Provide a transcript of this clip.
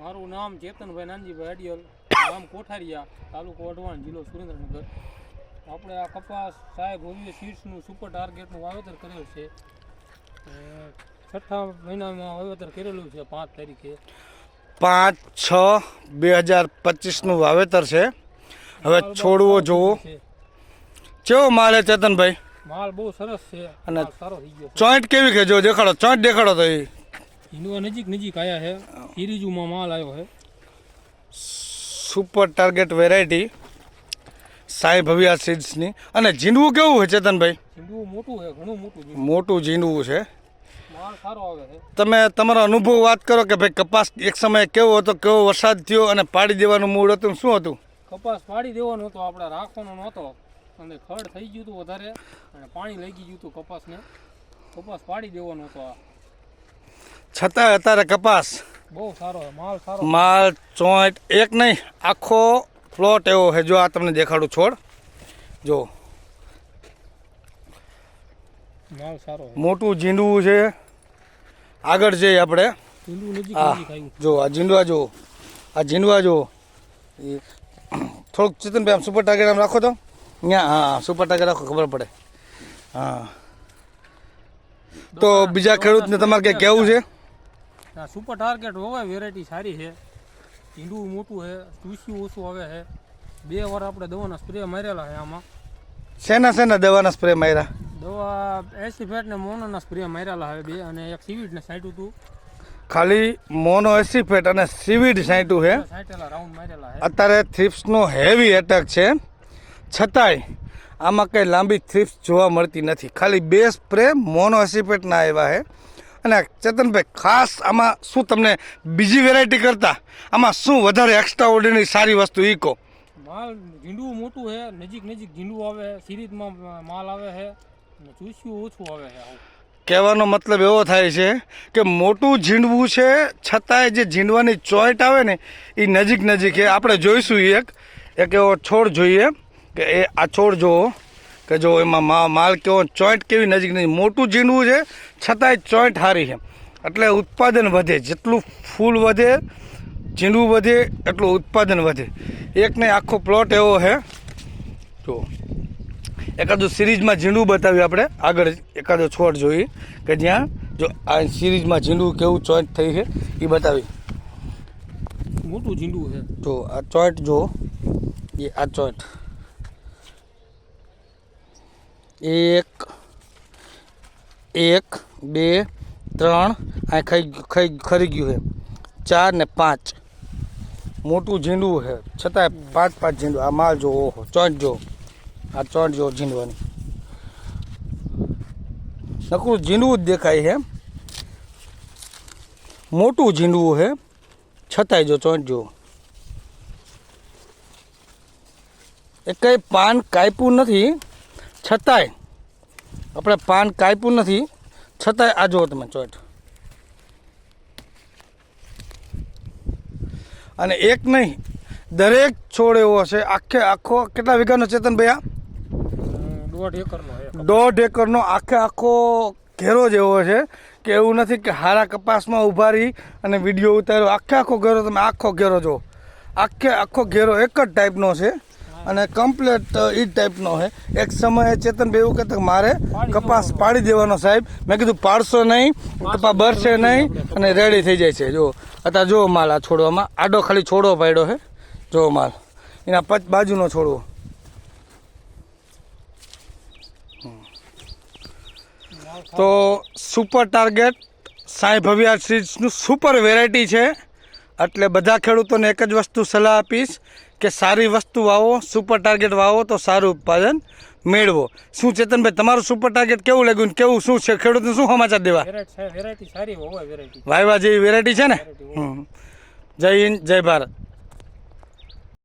મારું નામ ચેતનભાઈ નાનજીભાઈ અડિયલ, ગામ કોઠારિયા, તાલુકો વઢવાણ, જિલ્લો સુરેન્દ્રનગર. આપણે આ કપાસ સાહેબ ભવ્ય સીડ્સનું સુપર ટાર્ગેટનું વાવેતર કરેલ છે. છઠ્ઠા મહિનામાં વાવેતર કરેલું છે 5 તારીખે. 5/6/2025નું વાવેતર છે. હવે છોડવો જોવો કેવો માલ છે ચેતનભાઈ? માલ બહુ સરસ છે અને સારો થઈ ગયો. ચોઈન્ટ કેવી છે? જો દેખાડો, ચોઈન્ટ દેખાડો તો. એ હિન્દુआ નજીક આયા છે. સિરીજુમાં માલ આવ્યો છે. Super target variety Sai Bhavya સીડ્સની. અને ઝીંડવું કેવું છે ચેતનભાઈ? ઝીંડવું મોટું છે, ઘણું મોટું. મોટું ઝીંડવું છે. માલ સારો આવે છે. તમે તમારો અનુભવ વાત કરો કે ભાઈ કપાસ એક સમયે કેવો હતો, કેવો વરસાદ થયો અને પાડી દેવાનું મૂળ હતું, શું હતું? કપાસ પાડી દેવાનો હતો, આપણે રાખવાનો નહોતો. અને ખડ થઈ ગયું હતું વધારે અને પાણી લાગી ગયું હતું કપાસને. કપાસ પાડી દેવાનો હતો. છતાં અત્યારે કપાસ બહુ સારો માલ, સારો માલ, ચોઈન્ટ એક નહીં આખો પ્લોટ એવો છે. જો આ તમને દેખાડું છોડ, જો માલ સારો, મોટું ઝીંડવું છે. આગળ જઈએ આપણે. જો આ ઝીંડવા જો, આ ઝીંડવા જો. થોડુંક ચેતનભાઈ આમ સુપર ટાર્ગેટ આમ રાખો તો અહીંયા. હા, સુપર ટાર્ગેટ રાખો, ખબર પડે. હા, તો બીજા ખેડૂતને તમારે કંઈ કહેવું છે? સુપર ટાર્ગેટ હોય, વેરાયટી સારી છે. ઝીંડવું મોટું છે, ચૂસ્યું ઓછું આવે છે. 2 વાર આપણે દવાના સ્પ્રે મારેલા છે. આમાં શેના દવાના સ્પ્રે માર્યા? દવા એસિફેટ ને મોનોના સ્પ્રે મારેલા છે 2, અને એક સીવીડ ને સાઈટ હતું. ખાલી મોનો એસિફેટ અને સીવીડ સાઈટું છે. રાઉન્ડ મારેલા છે. અત્યારે થ્રિપ્સનો હેવી એટેક છે, છતાંય આમાં કંઈ લાંબી થ્રિપ્સ જોવા મળતી નથી. ખાલી 2 સ્પ્રે મોનો એસિફેટના આવ્યા છે. અને ચેતનભાઈ ખાસ આમાં શું તમને બીજી વેરાયટી કરતા આમાં શું વધારે એક્સ્ટ્રા ઓર્ડિનરી સારી વસ્તુ એ કહો? માલ ઝીંડવું મોટું છે, નજીક ઝીંડવું આવે, સિરીઝમાં માલ આવે છે અને ચૂસ્યું ઓછું આવે છે. કહેવાનો મતલબ એવો થાય છે કે મોટું ઝીંડવું છે, છતાંય જે ઝીંડવાની ચોઈન્ટ આવે ને એ નજીક છે. આપણે જોઈશું એક એવો છોડ જોઈએ કે એ આ છોડ જુઓ કે જો એમાં માલ કેવો, ચોઈન્ટ કેવી નજીક. મોટું ઝીંડવું છે છતાંય ચોઈન્ટ સારી છે. એટલે ઉત્પાદન વધે, જેટલું ફૂલ વધે, ઝીંડવું વધે એટલું ઉત્પાદન વધે. એક ને આખો પ્લોટ એવો છે. જો એકાદું સિરીઝમાં ઝીંડવું બતાવ્યું આપણે. આગળ એકાદો છોડ જોઈએ કે જ્યાં જો આ સિરીઝમાં ઝીંડવું કેવું ચોઈન્ટ થઈ છે એ બતાવી. મોટું ઝીંડવું છે. જો આ ચોઈન્ટ જો, એ આ ચોઈન્ટ 1 2 3 આ ખરી ગયું છે. 4 ને 5 મોટું ઝીંડવું છે, છતાંય 5 ઝીંડવું. આ માલ જો, ઓહો, ચોઈન્ટ જો, આ ચોઈન્ટ જો ઝીંડવાની. નકરું ઝીંડવું જ દેખાય છે. મોટું ઝીંડવું છે, છતાંય જો ચોઈન્ટ જો. એ કંઈ પાન કાપ્યું નથી, છતાંય આપણે પાન કાપ્યું નથી, છતાંય આ જુઓ તમે ચોઈન્ટ. અને એક નહીં, દરેક છોડ એવો છે. આખો કેટલા વીઘાનો ચેતનભાઈ? આ 1.5 એકરનો આખો ઘેરો જ એવો છે કે એવું નથી કે હારા કપાસમાં ઊભા રહી અને વિડીયો ઉતાર્યો. આખો ઘેરો તમે આખો ઘેરો જો, આખો ઘેરો એક જ ટાઈપનો છે અને કમ્પ્લેટ એ ટાઈપનો છે. એક સમયે ચેતનભાઈ એવું કહેતા મારે કપાસ પાડી દેવાનો સાહેબ. મેં કીધું પાડશો નહીં, કપાસ બરશે નહીં અને રેડી થઈ જાય છે. જો અત્યારે જો માલ આ છોડવામાં આડો ખાલી છોડવો પાડ્યો છે. જો માલ એના બાજુનો છોડવો. તો સુપર ટાર્ગેટ સાઈ ભવ્યા સીડ્સનું સુપર વેરાયટી છે. એટલે બધા ખેડૂતોને એક જ વસ્તુ સલાહ આપીશ કે સારી વસ્તુ વાવો, સુપર ટાર્ગેટ વાવો તો સારું ઉત્પાદન મેળવો. શું ચેતનભાઈ તમારું સુપર ટાર્ગેટ કેવું લાગ્યું, કેવું શું છે, ખેડૂતને શું સમાચાર દેવા? વેરાયટી સારી હોય, વેરાયટી વાયવા જેવી વેરાયટી છે ને. જય હિન્દ, જય ભારત.